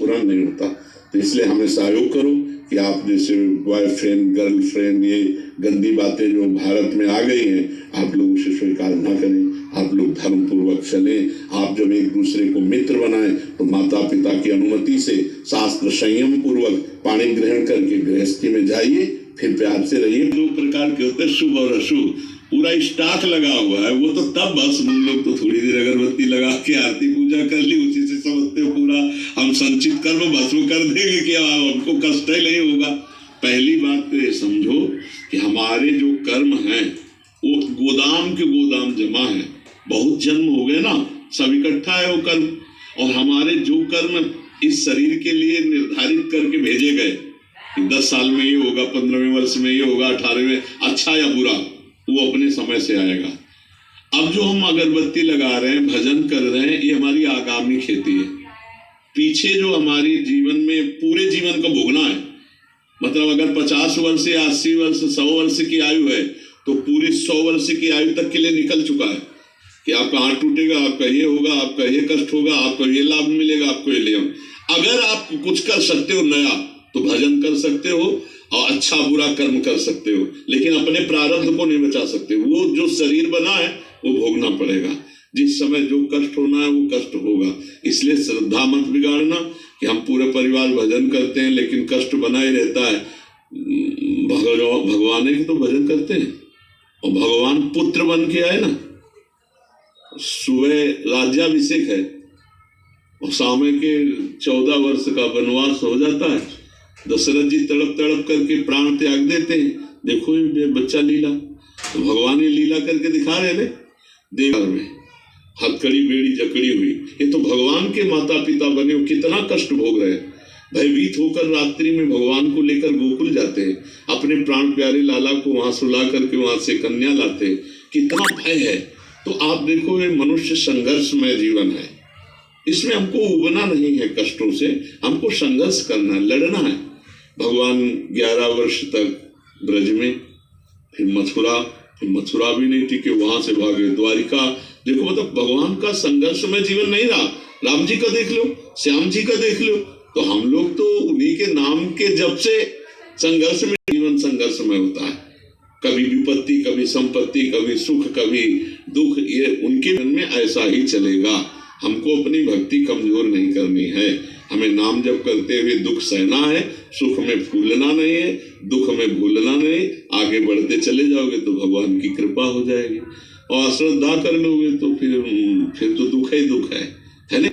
स्फुरन नहीं होता। तो इसलिए हमें सहयोग करो कि आप जैसे बॉयफ्रेंड गर्लफ्रेंड ये गंदी बातें जो भारत में आ गई हैं, आप लोग उसे स्वीकार न करें। आप लोग धर्म पूर्वक चलें। आप जब एक दूसरे को मित्र बनाएं तो माता पिता की अनुमति से शास्त्र संयम पूर्वक पाणी ग्रहण करके गृहस्थी में जाइए, फिर प्यार से रहिए। दो प्रकार के होते हैं, शुभ और अशुभ। पूरा स्टॉक लगा हुआ है वो तो तब बस हम लोग तो थोड़ी देर अगरबत्ती लगा के आरती पूजा कर ली, उसी से समझते हो पूरा हम संचित कर्म भस्म कर देंगे कि हमको कष्ट ही नहीं होगा। पहली बात तो ये समझो कि हमारे जो कर्म हैं वो गोदाम के गोदाम जमा है। बहुत जन्म हो गए ना, सब इकट्ठा है वो कर्म। और हमारे जो कर्म इस शरीर के लिए निर्धारित करके भेजे गए कि 10 साल में ये होगा, 15वें वर्ष में ये होगा, 18वें, अच्छा या बुरा, वो अपने समय से आएगा। अब जो हम अगरबत्ती लगा रहे हैं, भजन कर रहे हैं, ये हमारी आगामी खेती है। पीछे जो हमारी जीवन में पूरे जीवन का भोगना है, मतलब अगर 50 वर्ष या 80 वर्ष 100 वर्ष की आयु है तो पूरी 100 वर्ष की आयु तक के लिए निकल चुका है कि आपका हाथ टूटेगा, आपका ये होगा, आपका ये कष्ट होगा, आपको ये लाभ मिलेगा, आपको ये ले। अगर आप कुछ कर सकते हो नया तो भजन कर सकते हो और अच्छा बुरा कर्म कर सकते हो, लेकिन अपने प्रारब्ध को नहीं बचा सकते। वो जो शरीर बना है वो भोगना पड़ेगा। जिस समय जो कष्ट होना है वो कष्ट होगा। इसलिए श्रद्धा मत बिगाड़ना कि हम पूरे परिवार भजन करते हैं लेकिन कष्ट बना ही रहता है। भगवान की तो भजन करते हैं और भगवान पुत्र बन के आए ना। सुबह राज्याभिषेक है और शाम के 14 वर्ष का वनवास हो जाता है। दशरथ जी तड़प तड़प करके प्राण त्याग देते हैं। देखो ये बच्चा लीला, तो भगवान ने लीला करके दिखा रहे थे। देवर में हथकड़ी बेड़ी जकड़ी हुई, ये तो भगवान के माता पिता बने, कितना कष्ट भोग रहे हैं। भयभीत होकर रात्रि में भगवान को लेकर गोकुल जाते हैं, अपने प्राण प्यारे लाला को वहां सुला करके वहां से कन्या लाते हैं। कितना भय है। तो आप देखो ये मनुष्य संघर्षमय जीवन है, इसमें हमको उबना नहीं है कष्टों से, हमको संघर्ष करना है, लड़ना है। भगवान 11 वर्ष तक ब्रज में, फिर मथुरा भी नहीं टिके, वहां से भागे द्वारिका। देखो मतलब भगवान का संघर्षमय जीवन नहीं रहा। राम जी का देख लो, श्याम जी का देख लो, तो हम लोग तो उन्हीं के नाम के जब से संघर्ष में, जीवन संघर्षमय होता है। कभी विपत्ति, कभी संपत्ति, कभी सुख, कभी दुख, ये उनके मन में ऐसा ही चलेगा। हमको अपनी भक्ति कमजोर नहीं करनी है। हमें नाम जप करते हुए दुख सहना है, सुख में फूलना नहीं है, दुख में भूलना नहीं। आगे बढ़ते चले जाओगे तो भगवान की कृपा हो जाएगी। और अश्रद्धा कर लोगे तो फिर तो दुख ही दुख है ना।